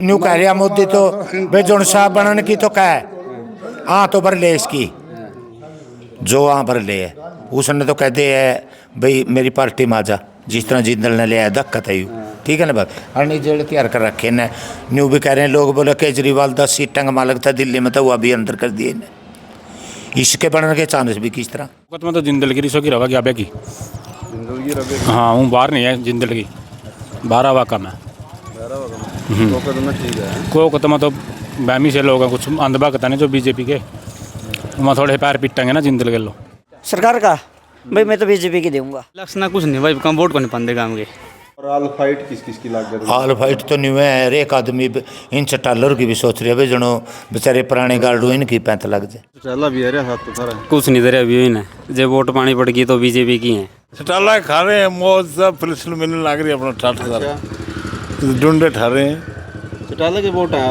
New कह रहा मोदी तो भाई जुन साहब बनने की तो कह हाँ तो भर ले इसकी जो हाँ भर ले है उसने तो कहते है भाई मेरी पार्टी में आ जा जिस तरह जिंदल ने लिया धक्का था ठीक है ना बात अरनी जेल तैयार कर रखे ने न्यू भी कह रहे हैं लोग बोले केजरीवाल 10 सीटें का मालिक था दिल्ली में तो वो अभी अंदर कर दिए इसके बनने के चांस भी किस तरह तो जिंदल की रिसो की रवा क्या की हाँ हूँ बाहर नहीं है जिंदल की 12 वाका में को कदम तो बहमी से लोग कुछ अंधभा कता नहीं जो बीजेपी के वहाँ थोड़े पैर पिटेंगे ना जिंदल के लो सरकार का भाई मैं तो बीजेपी की दूंगा लक्षण कुछ नहीं भाई कम वोट को नहीं पाते काम के और आल फाइट किस किस की लाग गई हाल फाइट तो नहीं है हर एक आदमी इन चटालर की भी सोच रहे भाई जनो बेचारे पुराने गार्डो इनकी पैंत लग जाए चला भी है साथ तो सारा कुछ नहीं दे रहे अभी ना जब वोट पानी पड़ गई तो बीजेपी की है सटाला खा रहे हैं मौज सब फिलसिल मिलने लग रही है अपना ठाठ सारा डूंडे ठा रहे हैं चटाला के वोट है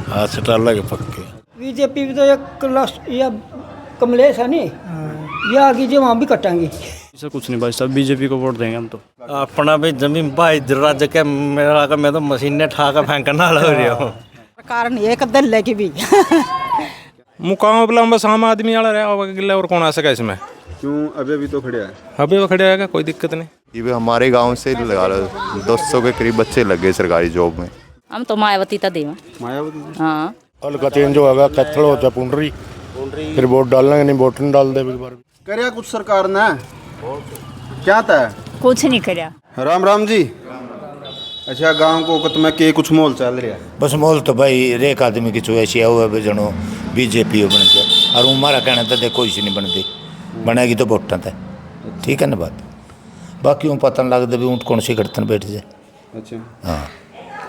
हाँ सटाला के पक्के बीजेपी भी तो एक या कमलेश है नहीं ये आगे जो वहाँ भी कटांगी ऐसा कुछ नहीं भाई सब बीजेपी को वोट देंगे हम तो अपना भी जमीन भाई राज्य के मेरा का मैं तो मशीन ने ठा कर फेंकना लग रही हूँ कारण एक दल की भी मुकाम बोला बस आम आदमी वाला रहा गिल्ला और कौन आ सका इसमें क्यों अभी तो खड़े हैं अभी वो खड़े आएगा कोई दिक्कत नहीं ये भी हमारे गांव से लगा लो 200 के करीब बच्चे लग गए सरकारी जॉब में हम तो मायावती था देवा मायावती हाँ कल का चेंज होगा कैथल होता पुंडरी फिर वोट डालना नहीं वोट नहीं डाल दे करया कुछ सरकार ने क्या था कुछ नहीं करा राम राम जी अच्छा गांव को कत में के कुछ मोल चल रहा है बस मोल तो भाई रेक आदमी की चॉइस है वो जनो बीजेपी बन जाए और हमारा कहना था देखो इसी नहीं बनती बनेगी तो वोटा था ठीक है ना बात बाकी ऊँ पता लगता भी ऊँट कौन सी गठन बैठ जाए अच्छा हाँ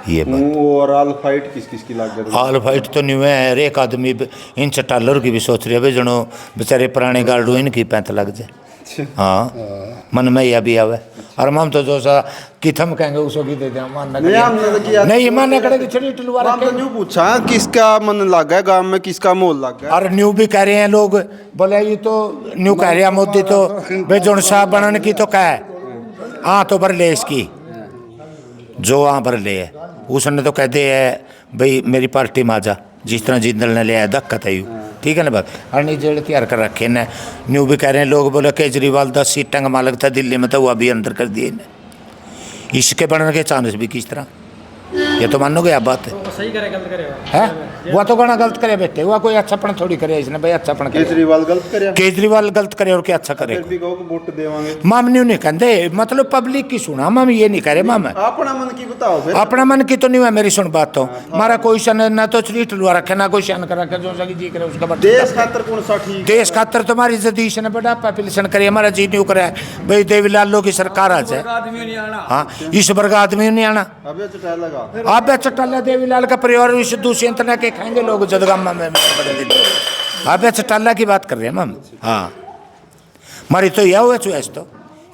ये बात और आल फाइट किस किस की लाग गई हाल फाइट तो नहीं है हर एक आदमी इन चटालर की भी सोच रहे भाई जनो बेचारे पुराने गार्डो इनकी पैंत लग जाए हाँ मन में यह भी आवे और हम तो जो सा किथम कहेंगे उसको की दे दें नहीं मानने कड़े छड़ी टलवा हम तो न्यू पूछा किसका मन लग गया गांव में किसका मोल लग गया और न्यू भी कह रहे हैं लोग बोले ये तो न्यू कह रहा मोदी तो भाई जुन साहब बनने की तो कह हाँ तो भर ले इसकी जो हाँ भर ले है उसने तो कहते है भाई मेरी पार्टी में आ जा जिस तरह जिंदल ने लिया धक्का था ठीक है ना बात अरनी जेल तैयार कर रखे ने न्यू भी कह रहे हैं लोग बोले केजरीवाल 10 सीटें का मालिक था दिल्ली में तो वो अभी अंदर कर दिए इसके बनने के चांस भी किस तरह ये तो मानोगे आप बात सही करे गलत करे है वो तो गाना गलत करे बेटे वो कोई अच्छा पन थोड़ी करे इसने भाई अच्छा पन केजरीवाल गलत करे केजरीवाल गलत करे और क्या अच्छा करे फिर भी कहो कि वोट देवांगे माम न्यू नहीं कहते मतलब पब्लिक की सुना माम ये नहीं करे माम अपना मन की बताओ फिर अपना मन की तो नहीं है मेरी सुन बात तो हमारा कोई शन ना तो श्री टलवा रखे ना कोई शन कर रखे जो सकी जी करे उसका देश खातर कौन सा ठीक देश खातर तुम्हारी जदीश ने बड़ा पिलसन करे हमारा जी नहीं करे भाई देवीलाल की सरकार आ जाए हाँ इस वर्ग आदमी नहीं आना अबे चटा लगा आप चटाला देवीलाल का परिवार इस दूसरे तरह के खाएंगे लोग जदगामा में बड़े दिन आप चटाला की बात कर रहे हैं मैम हाँ हमारी तो यह हुआ चॉइस तो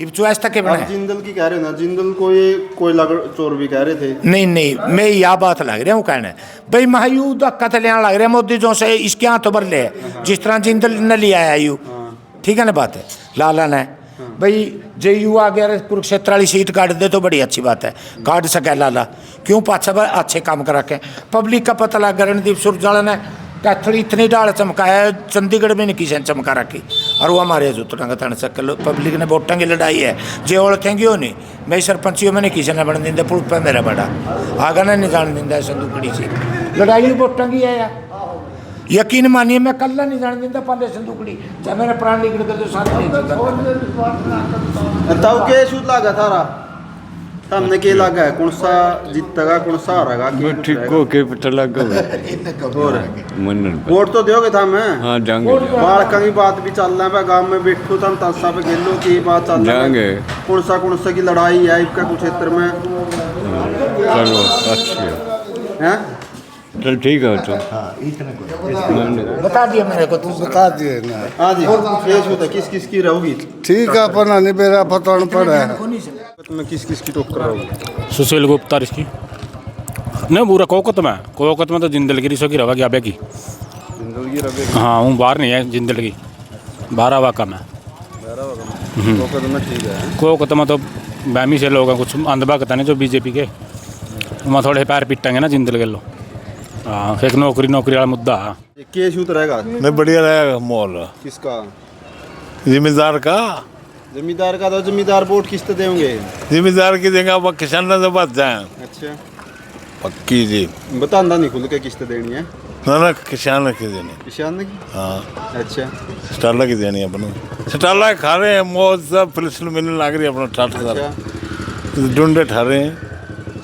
चॉइस तक के बना जिंदल की कह रहे ना जिंदल को ये कोई चोर भी कह रहे थे नहीं नहीं मैं यह बात लग रहा हूँ कहना भाई महायू धक्का तो लेना लग रहा है मोदी जो से इसके हाथ तो भर ले जिस तरह जिंदल ने लिया है यू ठीक है ना बात है लाला ने भाई जे यू आ गया कुरुक्षेत्र वाली सीट काट दे तो बड़ी अच्छी बात है काट सके लाला क्यों पाछा अच्छे काम कर रखे पब्लिक का पता लगा रणदीप सुरजाला ने कैथल इतनी डाल चमकाया चंडीगढ़ में नहीं किसी ने चमका रखी और वो हमारे जुतना का तन सकल पब्लिक ने वोटा की लड़ाई है जे ओढ़ेंगे वो नहीं मैं सरपंचियों में नहीं किसी ने बन देंगे पुल पे मेरा बड़ा आगा ने नहीं जान देंगे संदूकड़ी से लड़ाई वोटा की है यार यकीन मानिए मैं कल नहीं जान देता पहले संदूकड़ी चाहे मेरा प्राण निकल कर तो सारे तब के शूट लगा थारा हमने के लगा है कौन सा जीतेगा कौन सा हारेगा ठीक को के पता लगा और मन वोट तो दोगे था मैं हाँ जाएंगे बाढ़ की बात भी चल रहा है गांव में बैठो था तस्सा पे गेलो की बात चल रही है कौन सा की लड़ाई है इसका कुछ क्षेत्र में चलो अच्छी हैं चल ठीक है तो बता दिया मैंने को तू बता दिए ना हाँ जी ये शूट है किस किस की रहोगी ठीक है अपना नहीं मेरा पता नहीं पड़ा में किस किस की टक्कर रहोगी सुशील गुप्ता इसकी नहीं पूरा कोकत में तो जिंदल की रिसो की रवा क्या की जिंदल की रवे हाँ हूँ बाहर नहीं है जिंदल की 12 वाका में ठीक है को कदम तो बहमी से लोग कुछ अंधभा कता नहीं जो बीजेपी के मैं थोड़े पैर पिटेंगे ना जिंदल गलो। हाँ एक नौकरी वाला मुद्दा। ये केस यूत रहेगा नहीं बढ़िया रहेगा माहौल किसका? जिम्मेदार का। जमींदार का तो जमींदार वोट किस्त देंगे? जिम्मेदार की देंगे अब किसान से बच जाए अच्छा पक्की जी। बतांदा नहीं खुल के किस्त देनी है? ना किसान की देनी। किसान की? हाँ अच्छा सटाला की देनी अपने। सटाला खा रहे हैं मौज सब फिलसिल मिलने लग रही है अपना 60,000 डुंडे ठा रहे हैं।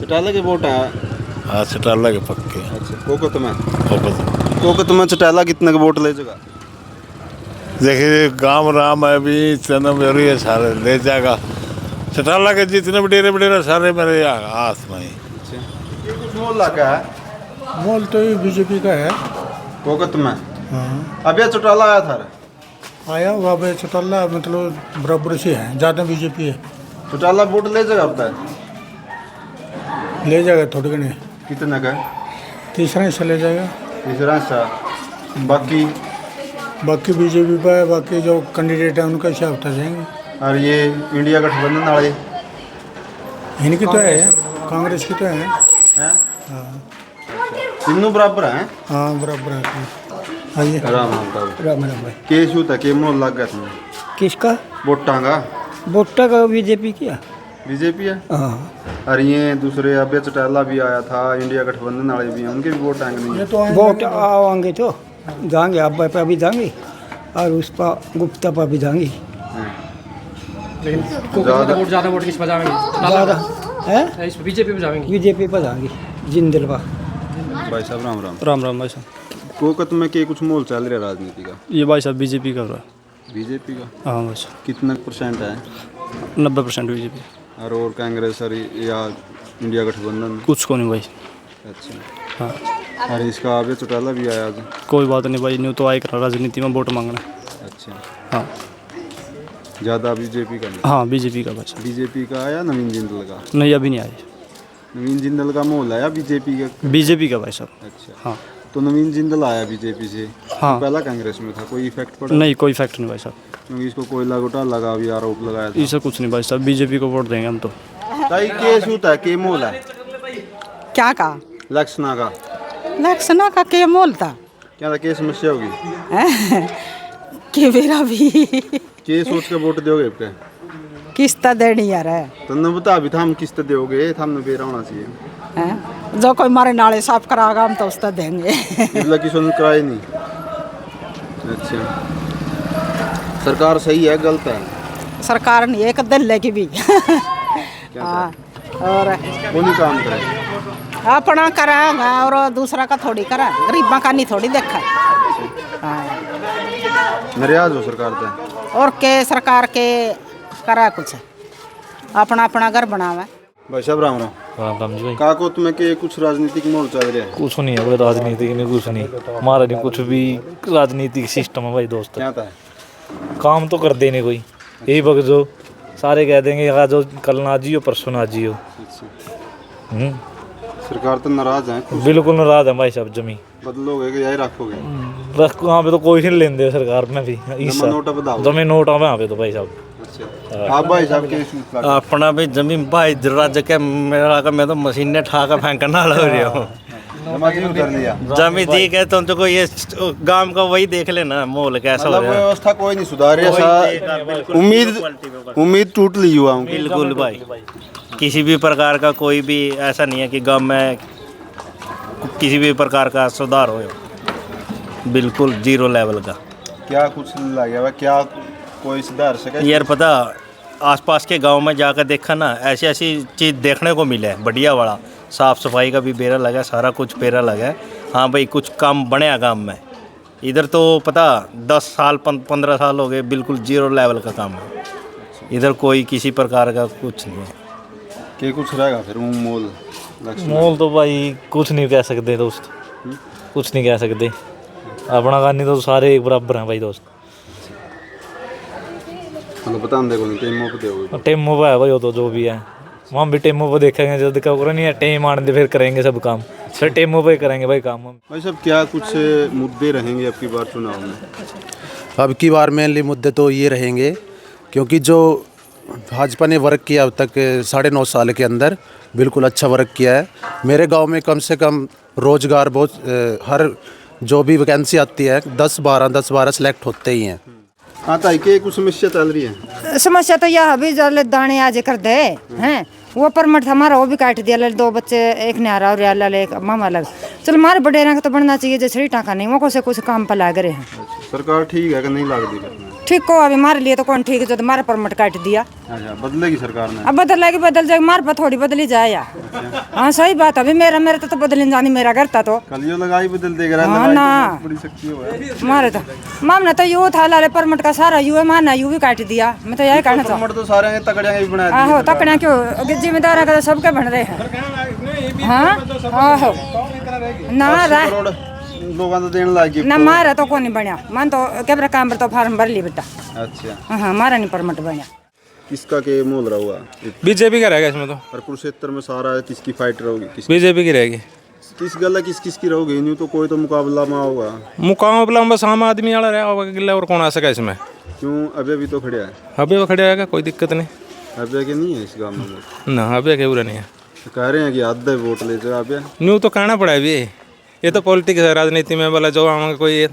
चटाला के वोट है? हाँ सटाला के पक्के। अच्छा कोकत में चटाला कितने का वोट ले जाएगा? देखिए गांव राम है भी चनम है सारे ले जाएगा। सटाला के जितने भी डेरे सारे मेरे आस में ही। ये कुछ मोल लगा है? मोल तो ये बीजेपी का है। कोकत में? अब ये चटाला आया था? आया वहाँ पे चौटाला मतलब बराबर से है, ज़्यादा बीजेपी है। चटाला वोट ले जाएगा अब तक? ले जाएगा थोड़े घने। कितना का? तीसरा हिस्सा ले जाएगा। तीसरा हिस्सा बाकी बीजेपी पर है, बाकी जो कैंडिडेट है उनका हिसाब होता जाएंगे। और ये इंडिया गठबंधन वाले इनकी तो है, कांग्रेस की तो है। हैं? तीनों बराबर हैं? हाँ बराबर है। आइए राम राम भाई। केस होता के मोल लग गया तुम्हें? किसका? वोटा का? वोटा का बीजेपी किया। बीजेपी है? हाँ। और ये दूसरे अभय चटाला भी आया था, इंडिया गठबंधन वाले भी हैं, उनके भी वोट आएंगे नहीं? वोट आएंगे तो जाएंगे, अब पर भी जाएंगे और उस पर गुप्ता पर भी जाएंगे। ज़्यादा वोट किस पर जाएंगे? ज़्यादा है बीजेपी पर जाएंगे। बीजेपी पर जाएंगे जिंदल पर। भाई साहब राम राम। राम राम भाई साहब। कोकत में के कुछ मोल चल रहा है राजनीति का? ये भाई साहब बीजेपी का हो रहा है। बीजेपी का? हाँ भाई साहब। कितना % है? 90% बीजेपी। और कांग्रेस और या इंडिया गठबंधन? कुछ को नहीं भाई। अच्छा हाँ। और इसका अभय चौटाला भी आया आज? कोई बात नहीं भाई, न्यू तो आए कर राजनीति में वोट मांगना। अच्छा हाँ ज़्यादा बीजेपी का नहीं? हाँ बीजेपी का भाई साहब। बीजेपी का आया नवीन जिंदल का? नहीं अभी नहीं आए। नवीन जिंदल का मोल आया बीजेपी का? बीजेपी का भाई साहब। अच्छा हाँ तो नवीन जिंदल आया बीजेपी से? हाँ। पहला कांग्रेस में था, कोई इफेक्ट पड़ा? नहीं कोई फैक्ट नहीं भाई साहब। क्योंकि इसको कोयला घोटाला का भी आरोप लगाया था। इससे कुछ नहीं भाई साहब, बीजेपी को वोट देंगे हम तो। ताई केस होता है के मोल है? क्या का? लक्षणा का? लक्षणा का के मोल था? क्या था? केस समस्या होगी कि मेरा भी के सोच के वोट दोगे पे? किस्त देनी यार है तुमने बता भी था हम किस्त दोगे, हमने बेरा होना चाहिए हैं? जो कोई मारे नाले साफ कराएगा हम तो उसका देंगे। मतलब किसी ने कराए नहीं? अच्छा सरकार सही है गलत है? सरकार नहीं एक दिन लेगी भी। हाँ और कौन काम करे? अपना कराएगा और दूसरा का थोड़ी करा, गरीबा का नहीं थोड़ी देखा। हाँ नाराज हो सरकार से? और के सरकार के करा कुछ अपना अपना घर बनावा। भाई साहब राम राम। राम राम जी भाई। का को तुम्हें के कुछ राजनीतिक मोल चल रहे हैं? कुछ नहीं है भाई, राजनीति नहीं कुछ नहीं हमारा नहीं कुछ भी। राजनीतिक सिस्टम है भाई दोस्त, क्या था? काम तो कर देने कोई यही वक्त जो सारे कह देंगे आज जो कल ना जियो परसों ना जियो। सरकार तो नाराज है? बिल्कुल नाराज है भाई साहब। जमी बदलोगे कि यही रखोगे? रखो वहाँ पे तो कोई नहीं लेंदे सरकार में भी। नोटा बदलाओ? जमी नोट आवे वहाँ पे तो भाई साहब। अच्छा आप भाई साहब के अपना भी जमी भाई रज के मेरा का मैं तो मशीनें ठा कर फेंकना लग रही हूँ। कर लिया जमी ठीक है तुम तो ये गांव का वही देख लेना मोल कैसा हो रहा है। व्यवस्था कोई नहीं सुधार रहा, उम्मीद टूट ली हुआ। बिल्कुल भाई किसी भी प्रकार का कोई भी ऐसा नहीं है कि गांव में किसी भी प्रकार का सुधार हो, बिल्कुल जीरो लेवल का। क्या कुछ लगा हुआ? क्या कोई सुधार सके? यार पता आसपास के गांव में जाकर देखा ना, ऐसी ऐसी चीज़ देखने को मिले बढ़िया वाला। साफ़ सफाई का भी बेरा लगा, सारा कुछ बेरा लगा। हाँ भाई कुछ काम बने गांव में। इधर तो पता 10 साल 15 साल हो गए, बिल्कुल जीरो लेवल का काम है। इधर कोई किसी प्रकार का कुछ नहीं है। क्या कुछ रहेगा फिर मोल? मोल तो भाई कुछ नहीं कह सकते दोस्त, कुछ नहीं कह सकते। अपना गानी तो सारे एक बराबर हैं भाई दोस्त। मतलब बता दे को टेमो पे दोगे? टेमो पे है भाई वो तो जो भी है वहाँ भी टेमो पे देखेंगे। जब क्या नहीं है टेम आने फिर करेंगे सब काम, फिर टेमो पे करेंगे भाई काम। भाई साहब क्या कुछ मुद्दे रहेंगे अब की बार चुनाव में? अब की बार मेनली मुद्दे तो ये रहेंगे क्योंकि जो भाजपा ने वर्क किया अब तक 9.5 साल के अंदर, बिल्कुल अच्छा वर्क किया है। मेरे गांव में कम से कम रोजगार बहुत हर जो भी वैकेंसी आती है 10-12 सेलेक्ट होते ही हैं। हाँ ताई के कुछ समस्या चल रही है? समस्या तो यह अभी जल दाने आज कर दे हैं, वो परमट हमारा वो भी काट दिया। ले 2 बच्चे, एक न्यारा और याला ले एक मामा लग। चल मारे बडेरा का तो बनना चाहिए, जैसे टाका नहीं वो को से कुछ काम पर लग रहे हैं। सरकार ठीक है कि नहीं लगती करना? ठीक को अभी मारे लिए तो कौन ठीक है, जो तुम्हारा परमट काट दिया। अच्छा, बदलेगी सरकार ने? अब बदलेगी, बदल जाएगी, मार पर थोड़ी बदली जाए या। हाँ सही बात, अभी मेरा तो बदली जानी, मेरा घर था तो कलियो लगाई बदल देगा। हाँ ना बड़ी शक्ति है मारे तो मामला तो यू था, लाले परमट का सारा यू है, माना यू भी काट दिया। मैं तो यही कहना चाहूँ, परमट तो सारे तकड़ियां भी बना दी। आहो तकड़ियां क्यों, जिम्मेदार का सबके बन रहे हैं। हाँ आहो ना लोगों तो देने लगी ना, मारा तो कौन नहीं बनया, मान तो कैमरा काम पर तो फार्म भर ली बेटा। अच्छा हाँ मारा नहीं परमट बनया। किसका के मोल रहा हुआ? बीजेपी का रहेगा इसमें तो। और कुरुक्षेत्र में सारा किसकी फाइट रहोगी? बीजेपी की रहेगी। किस गला किस की रहोगी? न्यू तो कोई तो मुकाबला में होगा। मुकाबला बस आम आदमी वाला रहा होगा गिल्ला, और कौन आ सका इसमें? क्यों अभी भी तो खड़े है? अभी वो खड़े आएगा, कोई दिक्कत नहीं। अभी के नहीं है इस गाँव में ना, अभी के बुरा नहीं है। कह रहे हैं कि आधे वोट ले जाओ अभी। न्यू तो कहना पड़ा अभी, ये तो पॉलिटिक्स है, राजनीति में बोला जो हम कोई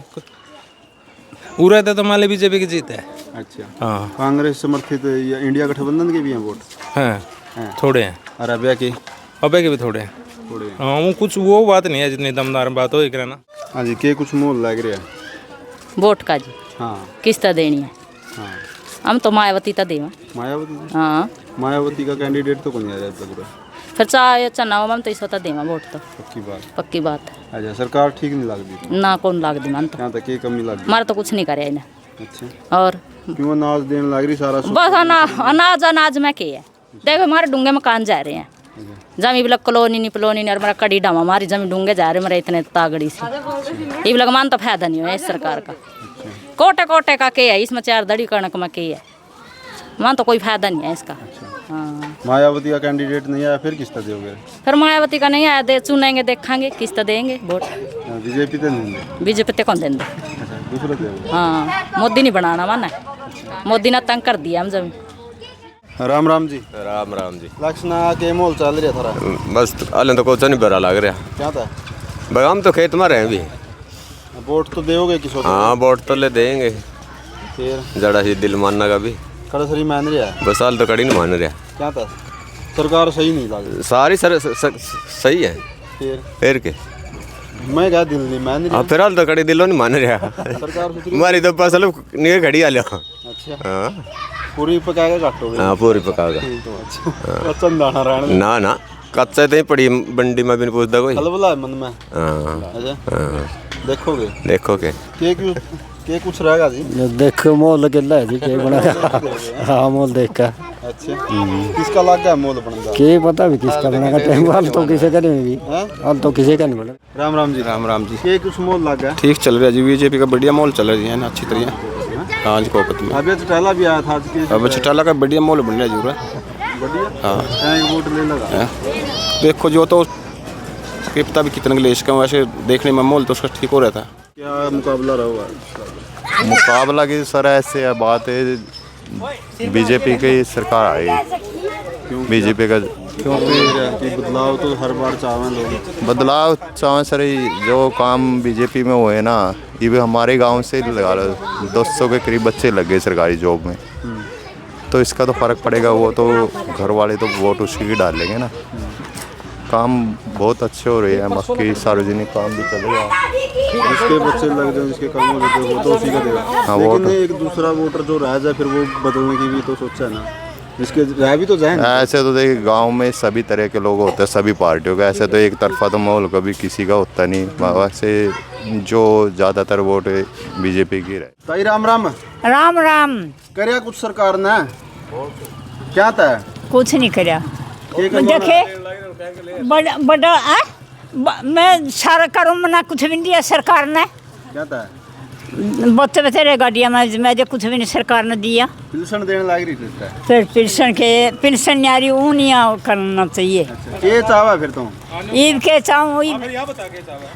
पूरा था तो मान बीजेपी की जीत है। अच्छा हाँ, कांग्रेस समर्थित या इंडिया गठबंधन के भी हैं वोट? हैं थोड़े हैं। और अभी के भी थोड़े हैं। थोड़े हाँ, वो कुछ वो बात नहीं है जितनी दमदार बात हो एक ना। हाँ जी, के कुछ मोल लग रहा है वोट का जी? हाँ किस्त देनी है? हाँ हम तो मायावती तो देवा। मायावती? हाँ मायावती का कैंडिडेट तो कौन आ रहा है पूरा? फिर चाहे चुनाव हम तो इस होता देवा वोट तो पक्की बात है। अच्छा, सरकार ठीक नहीं लगती ना कौन लाग दी मन तो यहाँ तक कमी लग मारा तो कुछ नहीं करे इन्हें। अच्छा, और क्यों अनाज देने लग रही सारा? बस अनाज में के है, देखो हमारे डूंगे मकान जा रहे हैं, जमी बिलक कॉलोनी नहीं पलोनी नहीं, और मेरा कड़ी डामा हमारी जमी डूंगे जा रहे मेरे इतने तागड़ी से। ये बिलक मान तो फायदा नहीं है इस सरकार का। कोटे कोटे का के है इसमें, 4 दड़ी कणक में के है, मान तो कोई फायदा नहीं है इसका। हाँ, मायावती का कैंडिडेट नहीं आया, फिर किसका दोगे? फिर मायावती का नहीं आया, दे चुनेंगे, देखेंगे किस्त देंगे वोट। बीजेपी तो नहीं देंगे? बीजेपी ते कौन देंगे? अच्छा, दूसरा दोगे? हाँ, मोदी नहीं बनाना माना, मोदी ने तंग कर दिया हम जमीन। राम राम जी। राम राम जी। लक्षणा के मोल चल रहा था? बस हाले तो कुछ नहीं बुरा लग रहा। क्या था? भाई हम तो खेत में रहे भी। वोट तो दोगे किसी? हाँ वोट तो ले देंगे, फिर जरा सी दिल मानना का भी कड़सरी मान रहा है। बस हाल तो कड़ी नहीं मान रहा। क्या था? सरकार सही नहीं लग सारी सही है। फिर के मैं क्या दिल नहीं मान रहा? फिर हाल तो कड़ी दिलो नहीं मान रहा। सरकार हमारी तो फसल नहीं खड़ी आ लो। अच्छा, हाँ पूरी पकाएगा काटोगे? हाँ पूरी पकाएगा। अच्छा दाना रहना ना ना, कच्चे तो ही पड़ी बंडी में भी नहीं पूछता कोई। हलवला मन में। हाँ अच्छा, देखोगे? देखोगे के कुछ रहेगा जी? देखो मोल गिल्ला है जी, के बना। हाँ मोल देख का। अच्छा, किसका लग गया मोल बनता? के पता भी किसका बनेगा, टाइम वाल तो किसी का नहीं भी, हाल तो किसी का नहीं बना। राम राम जी। राम राम जी। के कुछ मोल लग गया? ठीक चल रहा है जी, बीजेपी का बढ़िया माहौल चल रहा है ना, अच्छी तरह। हाँ जी, कोपत में अभी चटाला भी आया था आज के? अब चटाला का बढ़िया माहौल बन रहा है जरूर। बढ़िया। हाँ, एक वोट ले लगा। देखो जो तो पता भी कितने ग्लेश का, वैसे देखने में माहौल तो उसका ठीक हो रहा था। क्या मुकाबला रहा? मुकाबला की सर ऐसे है बात है, बीजेपी की सरकार आई। बीजेपी का क्योंकि बदलाव तो हर बार चाहें लोग। बदलाव चाहें सर, जो काम बीजेपी में हुए ना, ये भी हमारे गांव से लगा लो 200 के करीब बच्चे लग गए सरकारी जॉब में, तो इसका तो फ़र्क पड़ेगा। वो तो घर वाले तो वोट उसी की डालेंगे ना। काम बहुत अच्छे हो रहे हैं, बाकी सार्वजनिक काम भी चल रहा है। जिसके बच्चे लग जाए, जिसके काम हो जाए, वो तो उसी का देगा। हाँ, लेकिन एक दूसरा वोटर जो रह जाए फिर वो बदलने की भी तो सोचा है ना, जिसके रह भी तो जाए ना। ऐसे तो देखिए गांव में सभी तरह के लोग होते हैं, सभी पार्टियों का। ऐसे तो एक तरफा तो माहौल कभी किसी का होता नहीं। वैसे जो ज़्यादातर वोट बीजेपी की रहे। ताई राम राम। राम राम। करया कुछ सरकार ने? क्या था? कुछ नहीं करा। देखे बड़ा मैं सारा करूँ मना, कुछ भी नहीं दिया सरकार ने। क्या था? बहुत बतेरे गाड़ियाँ मैं जो कुछ भी नहीं सरकार ने दिया। पेंशन देने लग रही थी फिर पेंशन यारी ऊनिया करना चाहिए। ये चाहवा फिर तुम? ईद के चाहूँ,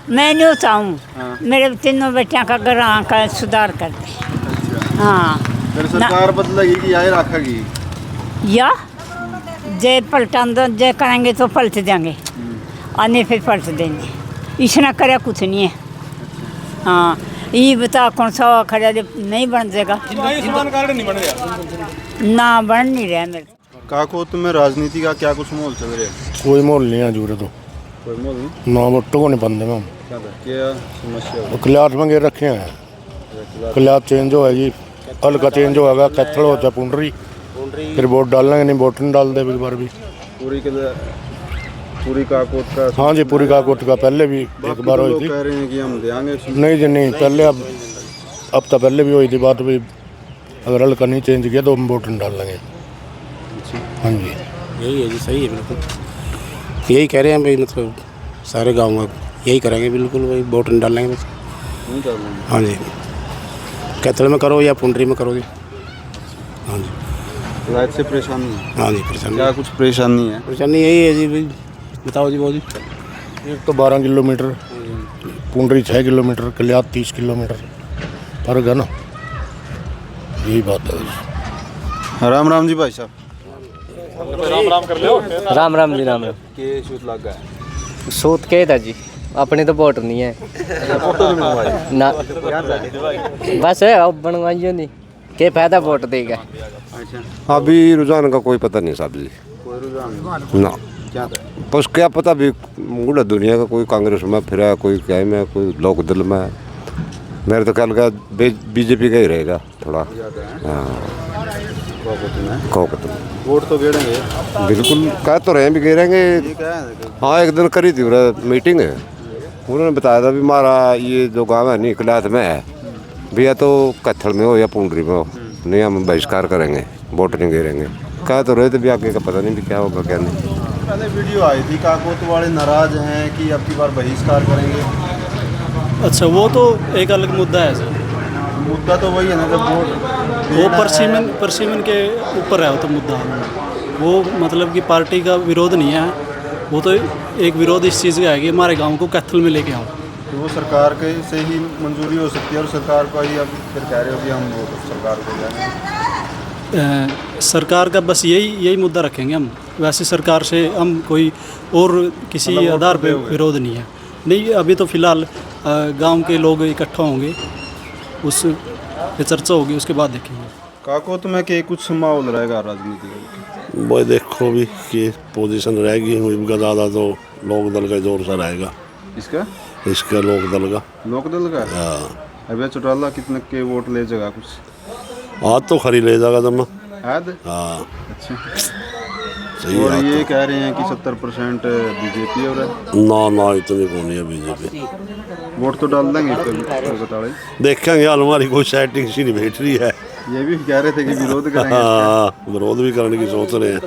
मैं नहीं चाहूँ। मेरे तीनों बेटियों का घर का सुधार कर दे। हाँ, फिर सरकार बदलेगी कि यही रखेगी? या जे पलटा जे करेंगे तो पलट देंगे और नहीं फिर पलट देंगे। इसने करे कुछ नहीं है। हाँ ये बता कौन सा खड़ा जो नहीं बन जाएगा। आयुष्मान कार्ड नहीं बन रहा ना बन नहीं रहा मेरे। काकोत में राजनीति का क्या कुछ माहौल चल रहा है? कोई माहौल नहीं है जूरे तो कोई माहौल नहीं। ना वोटों को नहीं बनते हम क्या समस्या है? कल्यात में गे रखे हैं। कल्यात चेंज होएगी, हल्का चेंज होएगा, कैथल हो जाए पुंडरी, फिर वोट डालेंगे, नहीं वोट नहीं डालते एक बार भी। पूरी काकोत का? हाँ जी पूरी काकोट का पहले भी एक बार हुई थी। कह रहे हैं कि हम देंगे। नहीं जी नहीं, पहले अब तो पहले भी हुई थी बात भी, अगर हल्का नहीं चेंज किया तो हम वोट नहीं डाल लेंगे। हाँ जी यही है जी, सही है बिल्कुल, यही कह रहे हैं भाई, मतलब सारे गाँव में यही करेंगे बिल्कुल, वही वोट नहीं डालेंगे बस। हाँ जी, कैथल में करो या पुंडरी में करो जी। हाँ जी लाइट से परेशानी है? हाँ जी परेशानी। क्या कुछ परेशानी है? परेशानी यही है जी भाई, बताओ जी। जी एक तो 12 किलोमीटर, पुंडरी 6 किलोमीटर, कल्यात 30 किलोमीटर फर्क है ना, यही बात है। राम राम जी भाई साहब। राम राम जी, राम राम। के सूत लग गया? सूत के था जी, अपने तो वोट नहीं है ना, बस अब बनवाइयो नहीं, क्या फायदा वोट देगा। अच्छा अभी रुझान का कोई पता नहीं साहब जी, कोई रुझान ना। क्या बस क्या पता भी मुड़ा दुनिया का, कोई कांग्रेस में फिरा, कोई क्या में, कोई लोकदल में। मेरे तो ख्याल का बीजेपी का ही रहेगा थोड़ा। हाँ कोकत में वोट तो गिरेंगे बिल्कुल, कह तो रहे भी गिरेंगे। हाँ एक दिन करी थी मीटिंग, उन्होंने बताया था भी हमारा ये जो गाँव है नहीं कल्यात में है भैया, तो कत्थल में हो या पुंडरी में हो, नहीं हम बहिष्कार करेंगे, वोट नहीं गिरेंगे। कह तो रहे थे भी आगे का पता नहीं भी क्या होगा क्या नहीं। पहले वीडियो आई थी, काकोत वाले नाराज हैं कि अब की बार बहिष्कार करेंगे। अच्छा वो तो एक अलग मुद्दा है सर। मुद्दा तो वही है ना, जब वो परसिमन के ऊपर है वो तो मुद्दा। वो मतलब कि पार्टी का विरोध नहीं है, वो तो एक विरोध इस चीज़ का है कि हमारे गांव को कैथल में लेके आओ। तो वो सरकार के से ही मंजूरी हो सकती है, और सरकार को ही अब फिर कह रहे हो कि हम वो सरकार को जाएंगे। सरकार का बस यही मुद्दा रखेंगे हम। वैसे सरकार से हम कोई और किसी आधार पे विरोध नहीं है। नहीं अभी तो फ़िलहाल गांव के लोग इकट्ठा होंगे, उस पे चर्चा होगी, उसके बाद देखेंगे। काकोत में के कुछ माहौल रहेगा राजनीति का? वो देखो भी कि पोजीशन रहेगी, इनका ज़्यादा तो लोक दल का जोर सा रहेगा। इसका लोक दल का हाँ। अभी चौटाला कितने के वोट ले जाएगा? कुछ आज तो खरी ले जाएगा जमा। हाँ अच्छा सही। और ये कह रहे हैं कि 70% बीजेपी हो रहा है। ना इतनी कौन है बीजेपी। वोट तो डाल देंगे, देखेंगे, हमारी कोई सेटिंग सी नहीं बैठ रही है। ये भी कह रहे थे कि विरोध करेंगे। हाँ विरोध भी करने की सोच रहे हैं,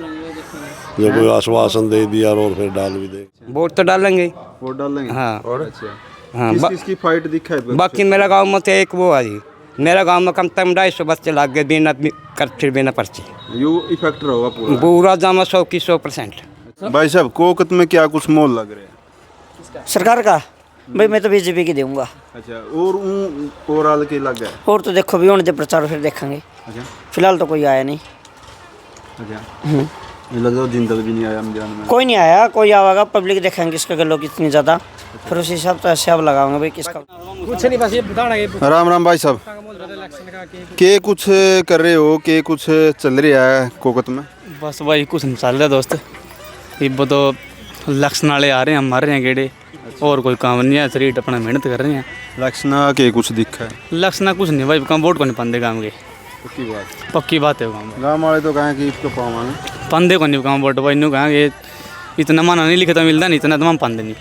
जो कोई आश्वासन दे दिया और फिर डाल भी दे। वोट तो डालेंगे, वोट डालेंगे। हाँ और अच्छा हाँ, किसकी फाइट दिखा है? बाकी मेरा गांव में तो एक वो है जी, मेरा गांव में कम से कम 250 बच्चे लग गए बिना पर्ची। यू इफेक्ट होगा पूरा जामा 100% भाई साहब कोकत में क्या कुछ मोल लग रहे हैं? सरकार का भाई मैं तो बीजेपी की दूंगा। अच्छा और ओवरऑल के लग गए? और तो देखो भी होने दे प्रचार, फिर देखेंगे। अच्छा फिलहाल तो कोई आया नहीं। अच्छा लगा जिंदगी भी नहीं आया मैदान में? कोई नहीं आया, कोई आएगा पब्लिक देखेंगे किसका गलो कितनी ज़्यादा, फिर उसी हिसाब से ऐसे अब लगाऊंगा भाई किसका। कुछ नहीं, बस ये बताना। राम राम भाई साहब, के कुछ कर रहे हो, के कुछ चल रहा है कोकत में? बस भाई कुछ नहीं चल रहा दोस्त, ये तो इलेक्शन वाले आ रहे हैं, हम मार रहे हैं गेड़े, और कोई काम नहीं है, शरीर अपना मेहनत कर रहे हैं। इलेक्शन के कुछ दिखा है? इलेक्शन कुछ नहीं भाई, काम वोट को नहीं पाते गाँव के। पक्की बात है। गाँव वाले तो कहें कि इसको पावांगे, पाते को नहीं काम वोट भाई, न्यू कहेंगे इतना माना नहीं लिखित मिलता नहीं, इतना तो हम पाते नहीं।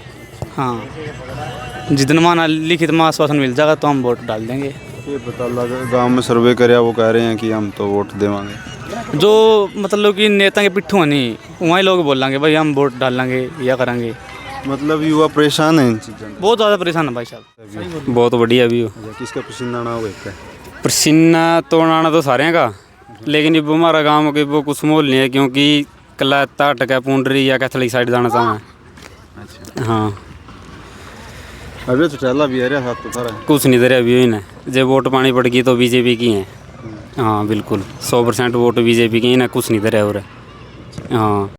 हाँ जितना माना लिखित में आश्वासन मिल जाएगा तो हम वोट डाल देंगे। ये पता लगा गांव में सर्वे करे, वो कह रहे हैं कि हम तो वोट देवांगे। जो मतलब कि नेता के पिट्ठू नहीं, वहीं लोग बोलेंगे भाई हम वोट डालेंगे या करेंगे। मतलब युवा परेशान है इन चीज़ों, बहुत ज़्यादा परेशान है भाई साहब। बहुत बढ़िया व्यू। किसका पसीना ना हो? पसीना तो आना तो सारे का, लेकिन अब हमारा गाँव के वो कुछ मोल नहीं है, क्योंकि कलाता टका पुंडरी या कैथलिक साइड जाना चाहूँ। अच्छा हाँ अभी तो चला भी है साथ तो सारा कुछ नहीं दे रहा अभी ना, जब वोट पानी पड़ गई तो बीजेपी की है। हाँ बिल्कुल 100% वोट बीजेपी की, इन्हें कुछ नहीं धरा और हाँ।